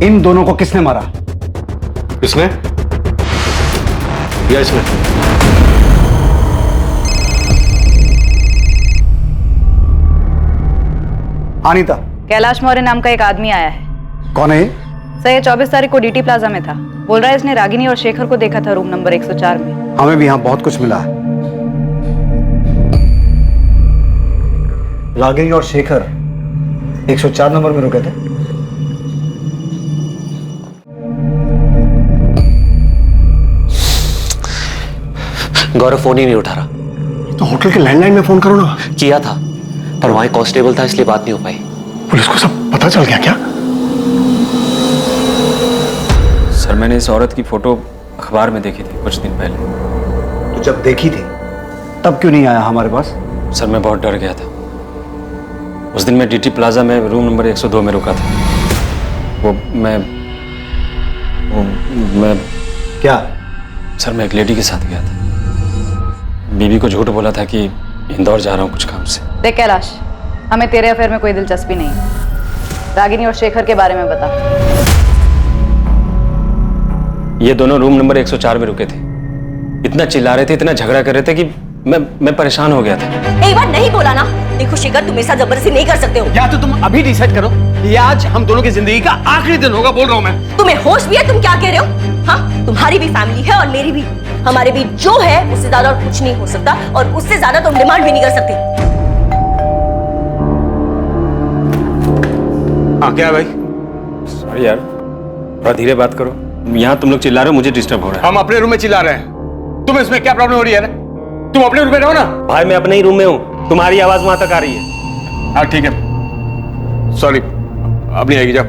इन दोनों को किसने मारा? इसने या इसने? अनीता, कैलाश मौर्य नाम का एक आदमी आया है। कौन है? सर ये 24 तारीख को डीटी प्लाजा में था। बोल रहा है इसने रागिनी और शेखर को देखा था रूम नंबर 104 में। हमें भी यहाँ बहुत कुछ मिला है। रागिनी और शेखर 104 नंबर में रुके थे। गौरव फोन ही नहीं उठा रहा। तो होटल के लैंडलाइन में फोन करो ना। किया था, पर वहां कांस्टेबल था इसलिए बात नहीं हो पाई। पुलिस को सब पता चल गया क्या? सर मैंने इस औरत की फोटो अखबार में देखी थी कुछ दिन पहले। तो जब देखी थी तब क्यों नहीं आया हमारे पास? सर मैं बहुत डर गया था। उस दिन मैं डीटी प्लाजा में रूम नंबर 102 में रुका था। वो मैं क्या? सर मैं एक लेडी के साथ गया था। बीबी को झूठ बोला था कि इंदौर जा रहा हूँ कुछ काम से। देख कैलाश, हमें तेरे अफेयर में कोई दिलचस्पी नहीं है। रागिनी और शेखर के बारे में बता। ये दोनों रूम नंबर 104 में रुके थे। इतना चिल्ला रहे थे, इतना झगड़ा कर रहे थे कि मैं परेशान हो गया था। एक बार नहीं बोला ना। देखो शेखर, तुम मेरे साथ जबरदस्ती नहीं कर सकते हो। या तो तुम अभी डिसाइड करो, ये आज हम दोनों की जिंदगी का आखिरी दिन होगा। बोल रहा हूं मैं। तुम्हें होश भी है? तुम क्या कह रहे हो? हाँ, तुम्हारी भी फैमिली है और मेरी भी। हमारे बीच जो है उससे ज्यादा और कुछ नहीं हो सकता, और उससे ज्यादा तुम डिमांड भी नहीं कर सकते। हाँ क्या है भाई? सॉरी यार, थोड़ा धीरे बात करो। यहाँ तुम लोग चिल्ला रहे हो, मुझे डिस्टर्ब हो रहा है। हम अपने रूम में चिल्ला रहे हैं, तुम्हें इसमें क्या प्रॉब्लम हो रही है? तुम अपने रूम में रहो ना। भाई मैं अपने ही रूम में हूँ, तुम्हारी आवाज वहां तक आ रही है। हाँ ठीक है, सॉरी, अब नहीं आएगी। जाओ।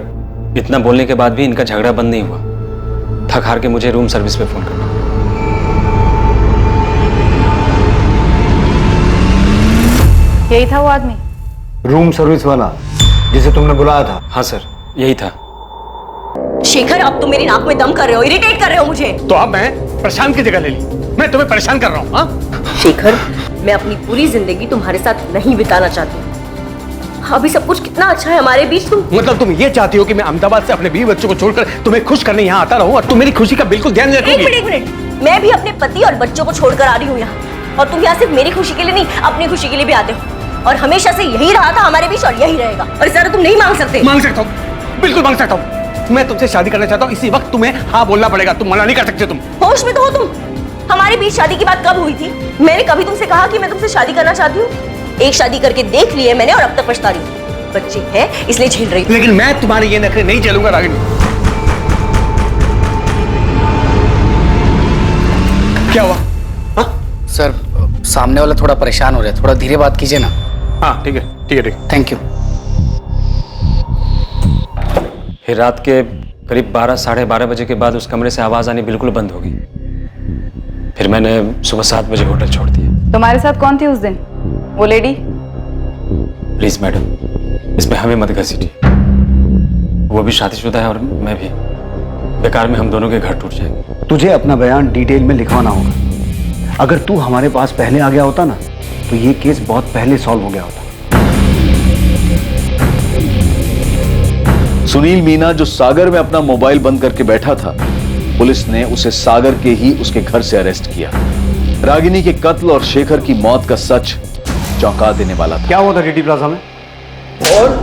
इतना बोलने के बाद भी इनका झगड़ा बंद नहीं हुआ। थक हार के मुझे रूम सर्विस पे फोन करना। यही था वो आदमी? रूम सर्विस वाला जिसे तुमने बुलाया था? हाँ सर, यही था। शेखर, अब तुम मेरी नाक में दम कर रहे हो, इरिटेट कर रहे हो मुझे। तो अब मैं प्रशांत की जगह ले ली। मैं तुम्हें परेशान कर रहा हूँ? हाँ शेखर, मैं अपनी पूरी जिंदगी तुम्हारे साथ नहीं बिताना चाहती। अभी सब कुछ कितना अच्छा है हमारे बीच। तुम मतलब तुम ये चाहती हो कि मैं अहमदाबाद से अपने बीवी बच्चों को छोड़कर तुम्हें खुश करने यहाँ आता रहूं, और तुम मेरी खुशी का बिल्कुल ध्यान नहीं रखोगी? एक मिनट, मैं भी अपने पति और बच्चों को छोड़कर आ रही हूँ यहाँ, और तुम यहाँ सिर्फ मेरी खुशी के लिए नहीं, अपनी खुशी के लिए भी आते हो। और हमेशा से यही रहा था हमारे बीच, और यही रहेगा। और ज्यादा तुम नहीं मांग सकते। मांग सकता हूँ, बिल्कुल मांग सकता हूँ। मैं तुमसे शादी करना चाहता हूँ, इसी वक्त तुम्हें हाँ बोलना पड़ेगा। तुम मना नहीं कर सकते। तुम होश में तो हो तुम? हमारे बीच शादी की बात कब हुई थी? मैंने कभी तुमसे कहा कि मैं तुमसे शादी करना चाहती हूँ? एक शादी करके देख ली है मैंने, और अब तक पछता रही हूँ। बच्चे हैं इसलिए झेल रही हूँ। लेकिन मैं तुम्हारे ये नखरे नहीं झेलूंगा रागिनी। क्या हुआ? हाँ सर, सामने वाला थोड़ा परेशान हो रहा है, थोड़ा धीरे बात कीजिए ना। हाँ ठीक है, ठीक है, ठीक है। Thank you. फिर रात के करीब 12 साढ़े 12 बजे के बाद उस कमरे से आवाज आनी बिल्कुल बंद हो गई। फिर मैंने सुबह 7 बजे होटल छोड़ दिया। तुम्हारे साथ कौन थी उस दिन? वो लेडी? प्लीज मैडम, इसमें हमें मत घसीटिए। वो भी शादीशुदा है और मैं भी। बेकार में हम दोनों के घर टूट जाएंगे। तुझे अपना बयान डिटेल में लिखवाना होगा। अगर तू हमारे पास पहले आ गया होता ना, तो ये केस बहुत पहले सॉल्व हो गया होता। सुनील मीना जो सागर में अपना मोबाइल बंद करके बैठा था, पुलिस ने उसे सागर के ही उसके घर से अरेस्ट किया। रागिनी के कत्ल और शेखर की मौत का सच चौंका देने वाला था। क्या हुआ था डीटी प्लाजा में? और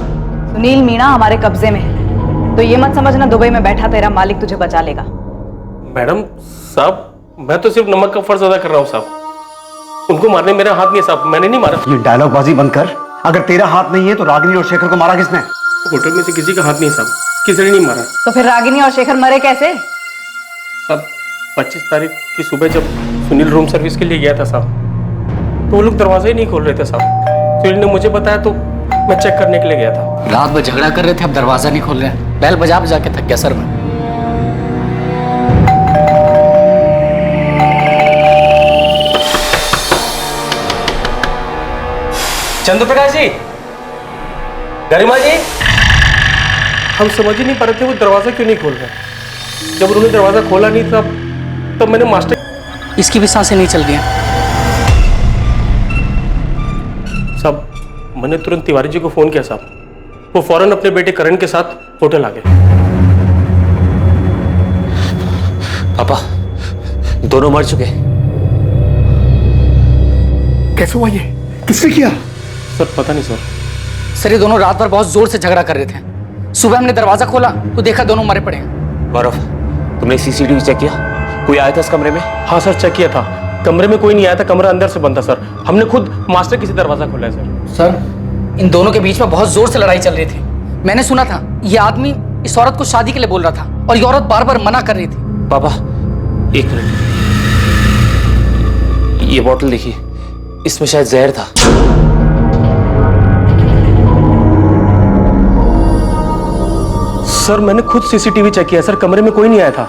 सुनील मीना हमारे कब्जे में है। तो ये मत समझना दुबई में बैठा तेरा मालिक तुझे बचा लेगा। मैडम साहब, मैं तो सिर्फ नमक का फर्ज अदा कर रहा हूँ साहब। उनको मारने मेरा हाथ नहीं है साहब, मैंने नहीं मारा। ये डायलॉग बाजी बंद कर। अगर तेरा हाथ नहीं है तो रागिनी और शेखर को मारा किसने? होटल में से किसी का हाथ नहीं साहब, किसी ने नहीं मारा। तो फिर रागिनी और शेखर मरे कैसे? साहब 25 तारीख की सुबह जब सुनील रूम सर्विस के लिए गया था साहब, तो वो लोग दरवाजे ही नहीं खोल रहे थे साहब। सुनील ने मुझे बताया तो मैं चेक करने के लिए गया था। रात भर झगड़ा कर रहे थे, अब दरवाजा नहीं खोल रहे हैं। बैल बजा बजा के थक गया सर मैं। चंद्रप्रकाश जी, गरिमा जी, हम समझ ही नहीं पा रहे थे वो दरवाजा क्यों नहीं खोल रहे। जब उन्होंने दरवाजा खोला नहीं तब मैंने मास्टर। इसकी भी सांसें नहीं चल रही हैं साहब। मैंने तुरंत तिवारी जी को फोन किया साहब, वो फौरन अपने बेटे करण के साथ होटल आ गए। पापा दोनों मर चुके। कैसे हुआ ये? किसने किया? सर पता नहीं सर ये दोनों रात भर बहुत जोर से झगड़ा कर रहे थे। सुबह हमने दरवाजा खोला तो देखा दोनों मरे पड़े हैं। गौरव, तुमने सीसीटीवी चेक किया? कोई आया था इस कमरे में? हाँ सर, चेक किया था। कमरे में कोई नहीं आया था, कमरा अंदर से बंद था सर। हमने खुद मास्टर किसी दरवाजा खोला है सर। सर इन दोनों के बीच में बहुत जोर से लड़ाई चल रही थी। मैंने सुना था ये आदमी इस औरत को शादी के लिए बोल रहा था और ये औरत बार बार मना कर रही थी। पापा एक मिनट, ये बोतल देखिए, इसमें शायद जहर था। सर मैंने खुद सीसीटीवी चेक किया सर, कमरे में कोई नहीं आया था।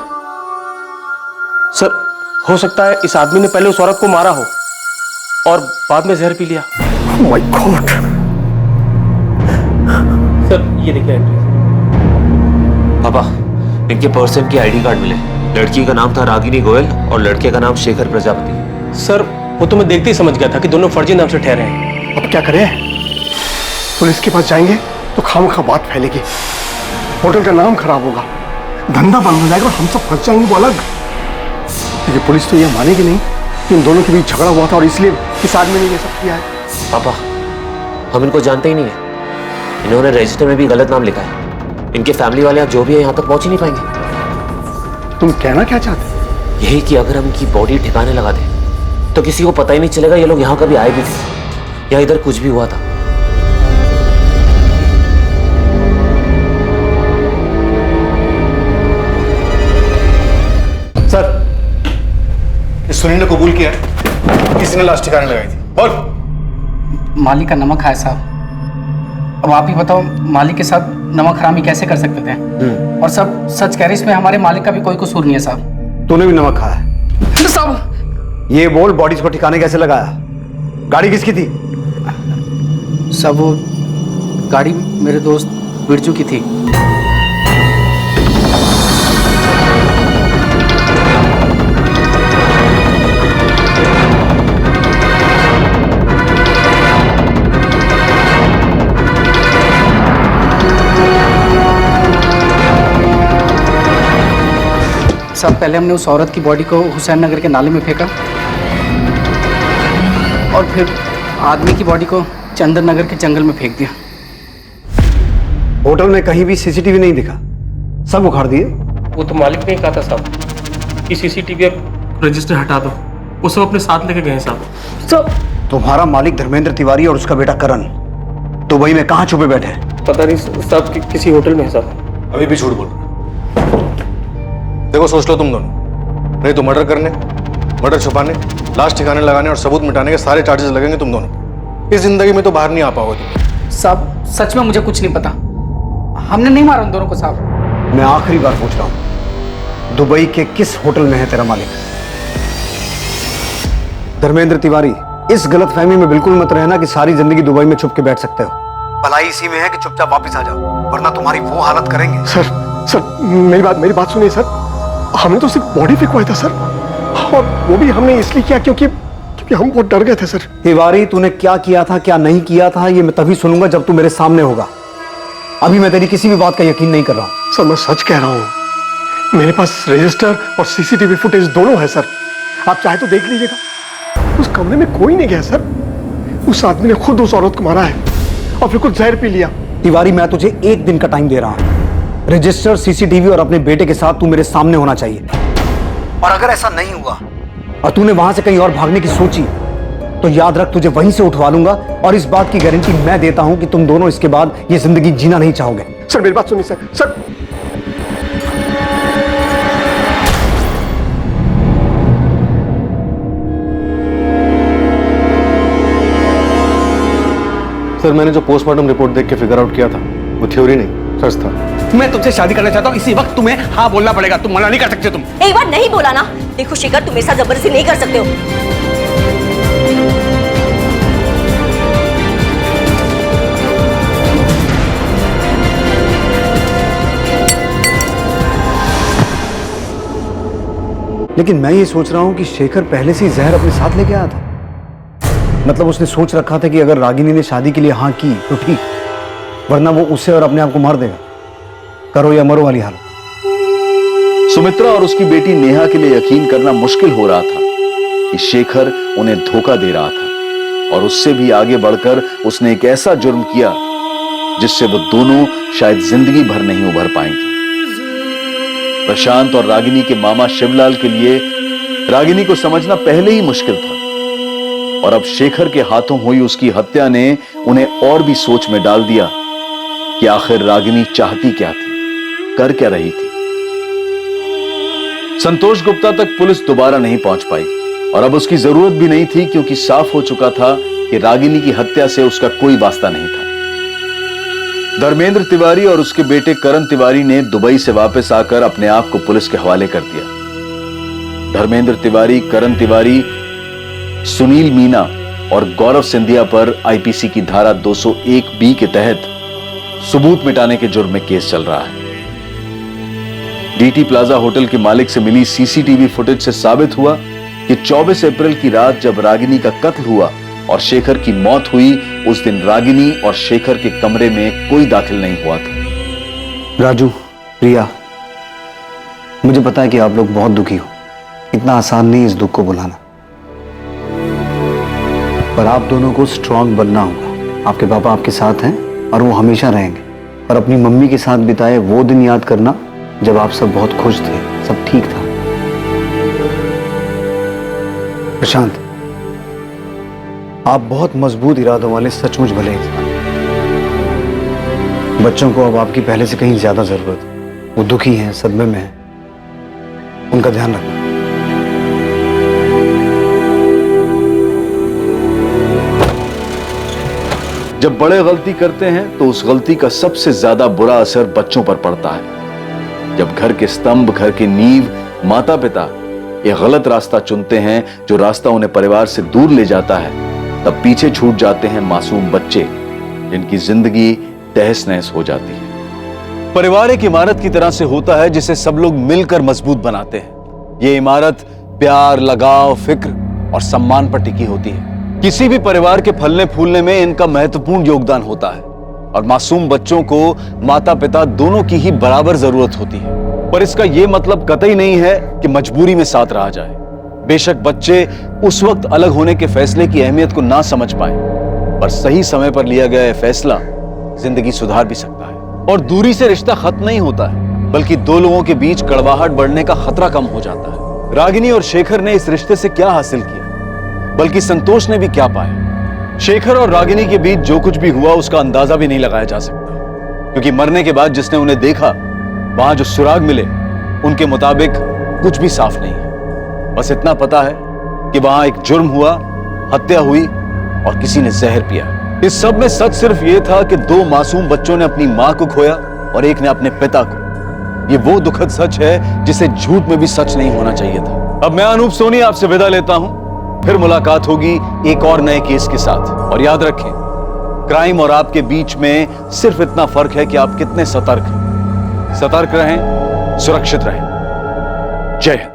सर हो सकता है इस आदमी ने पहले उस औरत को मारा हो और बाद में जहर पी लिया। Oh my God! सर ये देखिए एंट्री। पापा इनके पर्सन की आईडी कार्ड मिले। लड़की का नाम था रागिनी गोयल और लड़के का नाम शेखर प्रजापति। सर वो तो मैं देखते ही समझ गया था कि दोनों फर्जी नाम से ठहरे हैं। अब क्या करें? पुलिस के पास जाएंगे तो खामखा बात फैलेगी, होटल का नाम खराब होगा, धंधा बंद हो जाएगा और हम सब फंस जाएंगे वो अलग। लेकिन पुलिस तो यह मानेगी नहीं कि इन दोनों के बीच झगड़ा हुआ था और इसलिए इस आदमी ने ये सब किया है। पापा हम इनको जानते ही नहीं है, इन्होंने रजिस्टर में भी गलत नाम लिखा है। इनके फैमिली वाले आप जो भी है यहाँ तक पहुंच ही नहीं पाएंगे। तुम कहना क्या चाहते? यही कि अगर हम इनकी बॉडी ठिकाने लगा दें तो किसी को पता ही नहीं चलेगा ये लोग यहाँ कभी आए भी थे या इधर कुछ भी हुआ था। सर इस सुनील ने कबूल किया है किसी ने लाश ठिकाने लगाई थी। बोल। मालिक का नमक खाया साहब। अब आप ही बताओ मालिक के साथ नमक हरामी कैसे कर सकते थे? और सब सच कह रहे, इसमें हमारे मालिक का भी कोई कसूर नहीं है साहब। तूने भी नमक खाया है साहब? ये बोल, बॉडीज को ठिकाने कैसे लगाया? गाड़ी किसकी थी? सब वो गाड़ी मेरे दोस्त बिरजू की थी। सब पहले हमने उस औरत की बॉडी को हुसैन नगर के नाले में फेंका और फिर आदमी की बॉडी को चंदन नगर के जंगल में फेंक दिया। होटल में कहीं भी सीसीटीवी नहीं दिखा, सब उखाड़ दिए। वो तो मालिक ने ही कहा था साहब कि सीसीटीवी रजिस्टर हटा दो, वो सब अपने साथ लेके गए साहब। तुम्हारा मालिक धर्मेंद्र तिवारी और उसका बेटा करण दुबई में कहाँ छुपे बैठे हैं? पता नहीं साहब, किसी होटल में है साहब। अभी भी झूठ बोल रहे। देखो सोच लो तुम दोनों, नहीं तो मर्डर करने, मर्डर छुपाने, लाश ठिकाने लगाने और सबूत मिटाने के सारे चार्जेस लगेंगे तुम दोनों को। इस जिंदगी में तो बाहर नहीं आ पाओगे तुम। साहब सच में मुझे कुछ नहीं पता, हमने नहीं मारा उन दोनों को साहब। मैं आखिरी बार पूछ रहा हूं, दुबई के किस होटल में है तेरा मालिक? धर्मेंद्र तिवारी, इस गलतफहमी में बिल्कुल मत रहना कि सारी जिंदगी दुबई में छुप के बैठ सकते हो। भलाई इसी में है कि चुपचाप वापस आ जाओ, वरना तुम्हारी वो हालत करेंगे। सर मेरी बात सुनिए सर। हमने तो सिर्फ बॉडी फेंकवाया था सर, और वो भी हमने इसलिए किया क्योंकि हम बहुत डर गए थे सर। तिवारी, तूने क्या किया था क्या नहीं किया था ये मैं तभी सुनूंगा जब तू मेरे सामने होगा। अभी मैं तेरी किसी भी बात का यकीन नहीं कर रहा हूं। सर मैं सच कह रहा हूं, मेरे पास रजिस्टर और सीसीटीवी फुटेज दोनों है सर, आप चाहे तो देख लीजिएगा। उस कमरे में कोई नहीं गया सर, उस आदमी ने खुद उस औरत को मारा है और फिर कुछ जहर पी लिया। तिवारी, मैं तुझे एक दिन का टाइम दे रहा हूं, रजिस्टर, सीसीटीवी और अपने बेटे के साथ तू मेरे सामने होना चाहिए। और अगर ऐसा नहीं हुआ और तूने वहां से कहीं और भागने की सोची तो याद रख, तुझे वहीं से उठवा लूंगा। और इस बात की गारंटी मैं देता हूं कि तुम दोनों इसके बाद ये जिंदगी जीना नहीं चाहोगे। सर मेरी बात सुनिए सर। सर मैंने जो पोस्टमार्टम रिपोर्ट देख के फिगर आउट किया था वो थ्योरी नहीं, सच था। मैं तुमसे शादी करना चाहता हूँ, इसी वक्त तुम्हें हाँ बोलना पड़ेगा, तुम मना नहीं कर सकते। तुम एक बार नहीं बोला ना। देखो शेखर, तुम मेरे साथ जबरदस्ती नहीं कर सकते हो। लेकिन मैं ये सोच रहा हूं कि शेखर पहले से ही जहर अपने साथ लेके आया था। मतलब उसने सोच रखा था कि अगर रागिनी ने शादी के लिए हाँ की तो ठीक, वरना वो उसे और अपने आप को मार देगा। करो या मरो वाली हालत। सुमित्रा और उसकी बेटी नेहा के लिए यकीन करना मुश्किल हो रहा था कि शेखर उन्हें धोखा दे रहा था, और उससे भी आगे बढ़कर उसने एक ऐसा जुर्म किया जिससे वो दोनों शायद जिंदगी भर नहीं उभर पाएंगे। प्रशांत और रागिनी के मामा शिवलाल के लिए रागिनी को समझना पहले ही मुश्किल था, और अब शेखर के हाथों हुई उसकी हत्या ने उन्हें और भी सोच में डाल दिया कि आखिर रागिनी चाहती क्या थी, कर क्या रही थी। संतोष गुप्ता तक पुलिस दोबारा नहीं पहुंच पाई, और अब उसकी जरूरत भी नहीं थी, क्योंकि साफ हो चुका था कि रागिनी की हत्या से उसका कोई वास्ता नहीं था। धर्मेंद्र तिवारी और उसके बेटे करण तिवारी ने दुबई से वापस आकर अपने आप को पुलिस के हवाले कर दिया। धर्मेंद्र तिवारी, करण तिवारी, सुनील मीना और गौरव सिंधिया पर आईपीसी की धारा 201B के तहत सबूत मिटाने के जुर्म में केस चल रहा है। डीटी प्लाजा होटल के मालिक से मिली सीसीटीवी फुटेज से साबित हुआ कि 24 अप्रैल की रात जब रागिनी का कत्ल हुआ और शेखर की मौत हुई, उस दिन रागिनी और शेखर के कमरे में कोई दाखिल नहीं हुआ था। राजू, प्रिया, मुझे पता है कि आप लोग बहुत दुखी हो। इतना आसान नहीं इस दुख को बुलाना, पर आप दोनों को स्ट्रांग बनना होगा। आपके पापा आपके साथ हैं और वो हमेशा रहेंगे। और अपनी मम्मी के साथ बिताए वो दिन याद करना जब आप सब बहुत खुश थे, सब ठीक था। प्रशांत, आप बहुत मजबूत इरादों वाले सचमुच भले इंसान। बच्चों को अब आपकी पहले से कहीं ज्यादा जरूरत है। वो दुखी हैं, सदमे में हैं, उनका ध्यान रखना। जब बड़े गलती करते हैं तो उस गलती का सबसे ज्यादा बुरा असर बच्चों पर पड़ता है। जब घर के स्तंभ, घर के नींव, माता पिता एक गलत रास्ता चुनते हैं, जो रास्ता उन्हें परिवार से दूर ले जाता है, तब पीछे छूट जाते हैं मासूम बच्चे, जिनकी जिंदगी तहस नहस हो जाती है। परिवार एक इमारत की तरह से होता है जिसे सब लोग मिलकर मजबूत बनाते हैं। ये इमारत प्यार, लगाव, फिक्र और सम्मान पर टिकी होती है। किसी भी परिवार के फलने फूलने में इनका महत्वपूर्ण योगदान होता है, और मासूम बच्चों को माता पिता दोनों की ही बराबर जरूरत होती है। पर इसका यह मतलब कतई नहीं है कि मजबूरी में साथ रहा जाए। बेशक बच्चे उस वक्त अलग होने के फैसले की अहमियत को ना समझ पाए, पर सही समय पर लिया गया फैसला जिंदगी सुधार भी सकता है। और दूरी से रिश्ता खत्म नहीं होता है, बल्कि दो लोगों के बीच कड़वाहट बढ़ने का खतरा कम हो जाता है। रागिनी और शेखर ने इस रिश्ते से क्या हासिल किया, बल्कि संतोष ने भी क्या पाया। शेखर और रागिनी के बीच जो कुछ भी हुआ उसका अंदाजा भी नहीं लगाया जा सकता, क्योंकि मरने के बाद जिसने उन्हें देखा, वहां जो सुराग मिले उनके मुताबिक कुछ भी साफ नहीं है। बस इतना पता है कि वहां एक जुर्म हुआ, हत्या हुई और किसी ने जहर पिया। इस सब में सच सिर्फ यह था कि दो मासूम बच्चों ने अपनी मां को खोया और एक ने अपने पिता को। ये वो दुखद सच है जिसे झूठ में भी सच नहीं होना चाहिए था। अब मैं अनूप सोनी आपसे विदा लेता हूं, फिर मुलाकात होगी एक और नए केस के साथ। और याद रखें, क्राइम और आपके बीच में सिर्फ इतना फर्क है कि आप कितने सतर्क हैं। सतर्क रहें, सुरक्षित रहें। जय हिंद।